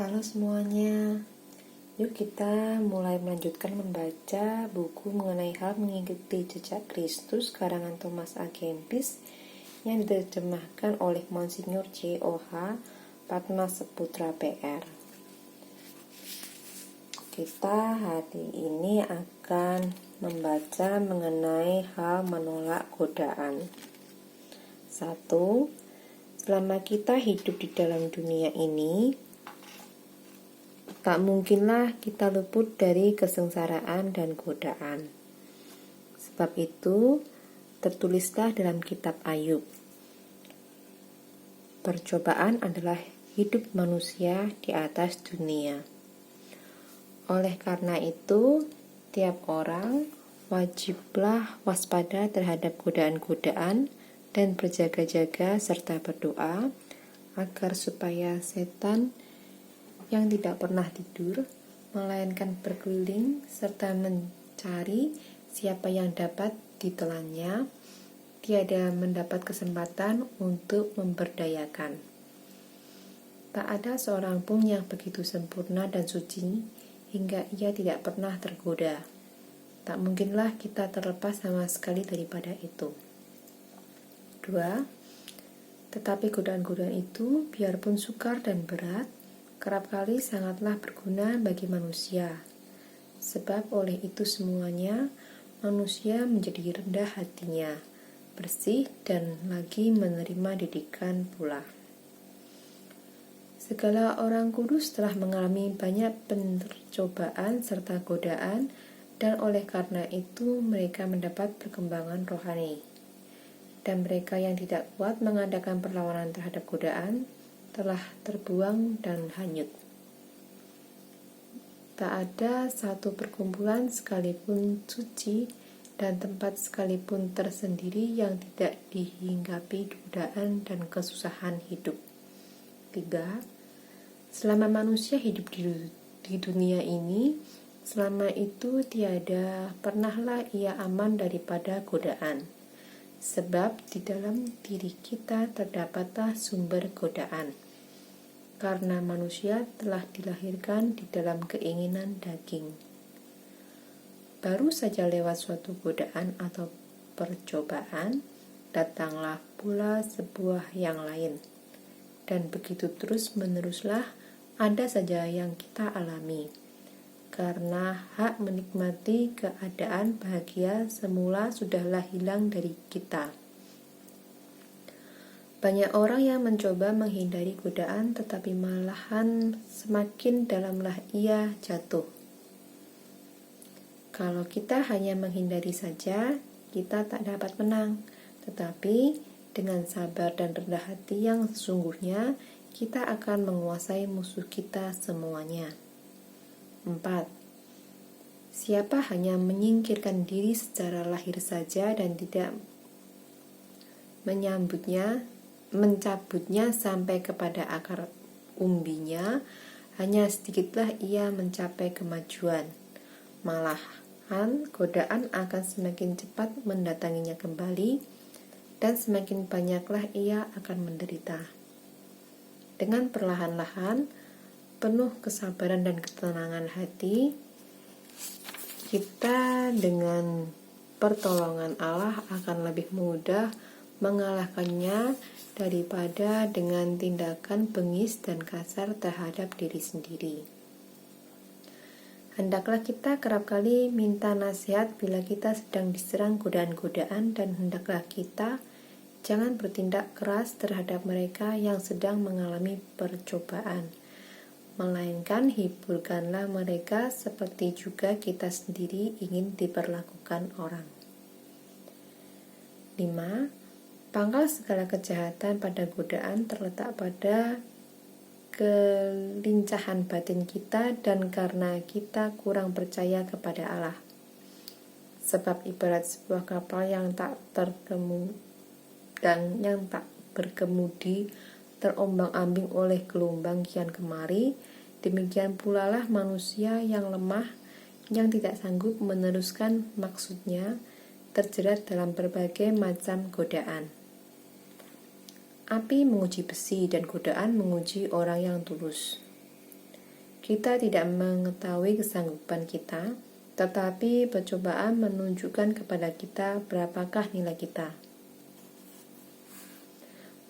Halo semuanya, yuk kita mulai melanjutkan membaca buku mengenai hal mengikuti jejak Kristus karangan Thomas A. Kempis yang diterjemahkan oleh Monsignor J.O.H. Padmaseputra PR. Kita hari ini akan membaca mengenai hal menolak godaan. 1. Selama kita hidup di dalam dunia ini, tak mungkinlah kita luput dari kesengsaraan dan godaan. Sebab itu, tertulislah dalam kitab Ayub, percobaan adalah hidup manusia di atas dunia. Oleh karena itu, tiap orang wajiblah waspada terhadap godaan-godaan dan berjaga-jaga serta berdoa agar supaya setan yang tidak pernah tidur, melainkan berkeliling serta mencari siapa yang dapat ditelannya, tiada mendapat kesempatan untuk memberdayakan. Tak ada seorang pun yang begitu sempurna dan suci hingga ia tidak pernah tergoda. Tak mungkinlah kita terlepas sama sekali daripada itu. 2. Tetapi godaan-godaan itu, biarpun sukar dan berat, kerap kali sangatlah berguna bagi manusia. Sebab oleh itu semuanya, manusia menjadi rendah hatinya, bersih dan lagi menerima didikan pula. Segala orang kudus telah mengalami banyak percobaan serta godaan, dan oleh karena itu mereka mendapat perkembangan rohani. Dan mereka yang tidak kuat mengadakan perlawanan terhadap godaan, telah terbuang dan hanyut. Tak ada satu perkumpulan sekalipun suci dan tempat sekalipun tersendiri yang tidak dihinggapi godaan dan kesusahan hidup. 3. Selama manusia hidup di dunia ini, selama itu tiada pernahlah ia aman daripada godaan. Sebab di dalam diri kita terdapatlah sumber godaan. Karena manusia telah dilahirkan di dalam keinginan daging. Baru saja lewat suatu godaan atau percobaan, datanglah pula sebuah yang lain. Dan begitu terus meneruslah, ada saja yang kita alami. Karena hak menikmati keadaan bahagia semula sudahlah hilang dari kita. Banyak orang yang mencoba menghindari godaan, tetapi malahan semakin dalamlah ia jatuh. Kalau kita hanya menghindari saja, kita tak dapat menang. Tetapi dengan sabar dan rendah hati yang sesungguhnya, kita akan menguasai musuh kita semuanya. 4. Siapa hanya menyingkirkan diri secara lahir saja dan tidak mencabutnya sampai kepada akar umbinya, hanya sedikitlah ia mencapai kemajuan. Malahan godaan akan semakin cepat mendatanginya kembali, dan semakin banyaklah ia akan menderita. Dengan perlahan-lahan, penuh kesabaran dan ketenangan hati, kita dengan pertolongan Allah akan lebih mudah mengalahkannya daripada dengan tindakan bengis dan kasar terhadap diri sendiri. Hendaklah kita kerap kali minta nasihat bila kita sedang diserang godaan-godaan, dan hendaklah kita jangan bertindak keras terhadap mereka yang sedang mengalami percobaan, melainkan hiburkanlah mereka seperti juga kita sendiri ingin diperlakukan orang. 5. Pangkal segala kejahatan pada godaan terletak pada kelincahan batin kita dan karena kita kurang percaya kepada Allah. Sebab ibarat sebuah kapal yang tak berkemudi terombang-ambing oleh gelombang kian kemari, demikian pula lah manusia yang lemah, yang tidak sanggup meneruskan maksudnya, terjerat dalam berbagai macam godaan. Api menguji besi dan godaan menguji orang yang tulus. kita tidak mengetahui kesanggupan kita, tetapi percobaan menunjukkan kepada kita berapakah nilai kita.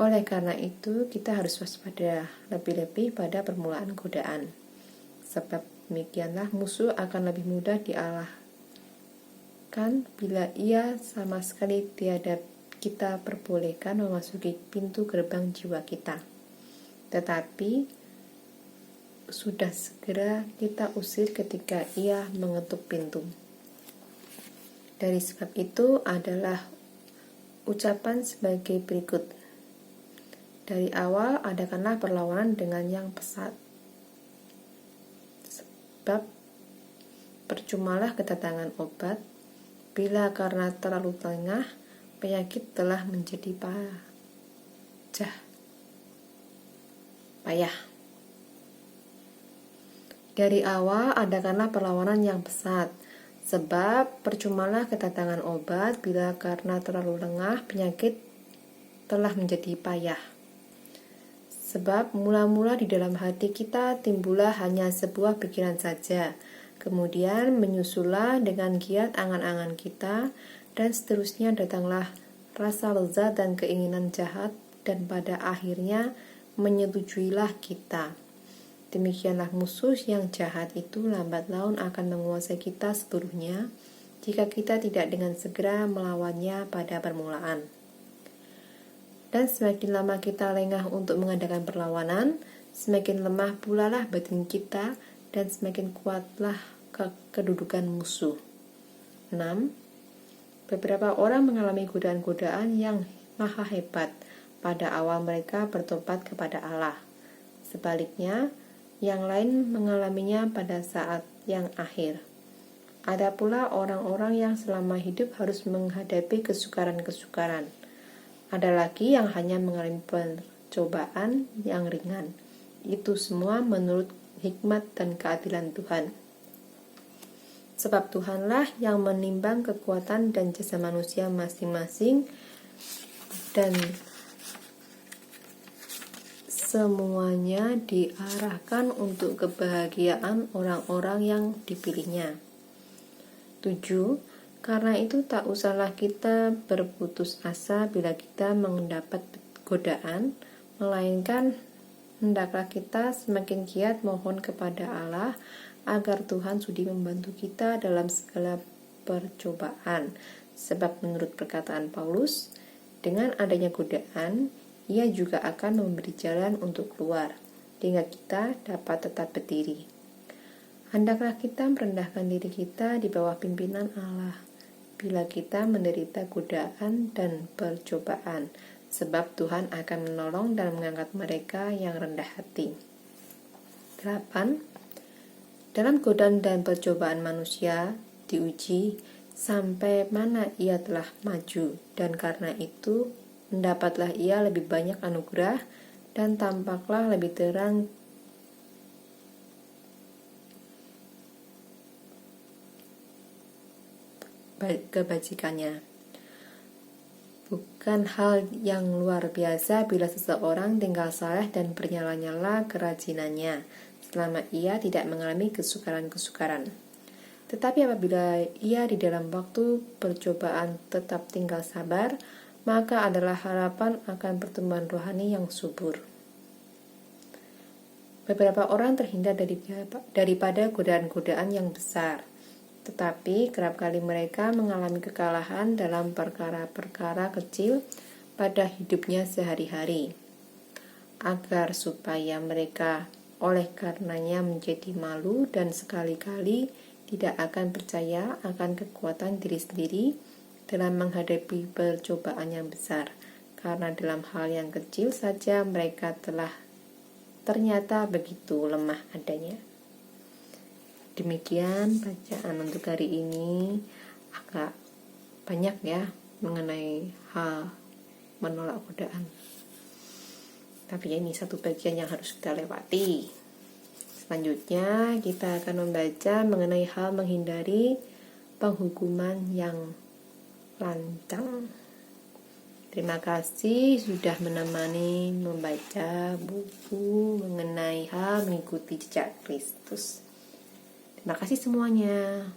Oleh karena itu, kita harus waspada lebih-lebih pada permulaan godaan. Sebab demikianlah musuh akan lebih mudah dialahkan bila ia sama sekali tiada kita perbolehkan memasuki pintu gerbang jiwa kita. Tetapi sudah segera kita usir ketika ia mengetuk pintu. Dari sebab itu adalah ucapan sebagai berikut. Dari awal adakanlah perlawanan dengan yang pesat. Sebab percumalah kedatangan obat bila karena terlalu lengah penyakit telah menjadi payah. Dari awal adakanlah perlawanan yang pesat. Sebab percumalah kedatangan obat bila karena terlalu lengah penyakit telah menjadi payah. Sebab mula-mula di dalam hati kita timbullah hanya sebuah pikiran saja, kemudian menyusullah dengan giat angan-angan kita, dan seterusnya datanglah rasa lezat dan keinginan jahat, dan pada akhirnya menyetujuilah kita. Demikianlah musuh yang jahat itu lambat laun akan menguasai kita seluruhnya, jika kita tidak dengan segera melawannya pada permulaan. Dan semakin lama kita lengah untuk mengadakan perlawanan, semakin lemah pula lah batin kita dan semakin kuatlah kedudukan musuh. 6. Beberapa orang mengalami godaan-godaan yang maha hebat pada awal mereka bertobat kepada Allah. Sebaliknya, yang lain mengalaminya pada saat yang akhir. Ada pula orang-orang yang selama hidup harus menghadapi kesukaran-kesukaran. Ada lagi yang hanya mengalami percobaan yang ringan. Itu semua menurut hikmat dan keadilan Tuhan. Sebab Tuhanlah yang menimbang kekuatan dan jasa manusia masing-masing, dan semuanya diarahkan untuk kebahagiaan orang-orang yang dipilihnya. 7. Karena itu tak usahlah kita berputus asa bila kita mendapat godaan, melainkan hendaklah kita semakin giat mohon kepada Allah agar Tuhan sudi membantu kita dalam segala percobaan. Sebab menurut perkataan Paulus, dengan adanya godaan, ia juga akan memberi jalan untuk keluar, sehingga kita dapat tetap berdiri. Hendaklah kita merendahkan diri kita di bawah pimpinan Allah bila kita menderita godaan dan percobaan, sebab Tuhan akan menolong dan mengangkat mereka yang rendah hati. 8. Dalam godaan dan percobaan manusia diuji sampai mana ia telah maju, dan karena itu mendapatlah ia lebih banyak anugerah dan tampaklah lebih terang kebajikannya. Bukan hal yang luar biasa bila seseorang tinggal saleh dan bernyala-nyala kerajinannya selama ia tidak mengalami kesukaran-kesukaran. Tetapi apabila ia di dalam waktu percobaan tetap tinggal sabar, maka adalah harapan akan pertumbuhan rohani yang subur. Beberapa orang terhindar daripada godaan-godaan yang besar, tetapi kerap kali mereka mengalami kekalahan dalam perkara-perkara kecil pada hidupnya sehari-hari. Agar supaya mereka oleh karenanya menjadi malu dan sekali-kali tidak akan percaya akan kekuatan diri sendiri dalam menghadapi percobaan yang besar, karena dalam hal yang kecil saja mereka telah ternyata begitu lemah adanya. Demikian bacaan untuk hari ini. Agak banyak ya mengenai hal menolak godaan, tapi ini satu bagian yang harus kita lewati. Selanjutnya kita akan membaca mengenai hal menghindari penghukuman yang lancang. Terima kasih sudah menemani membaca buku mengenai hal mengikuti jejak Kristus. Terima kasih semuanya.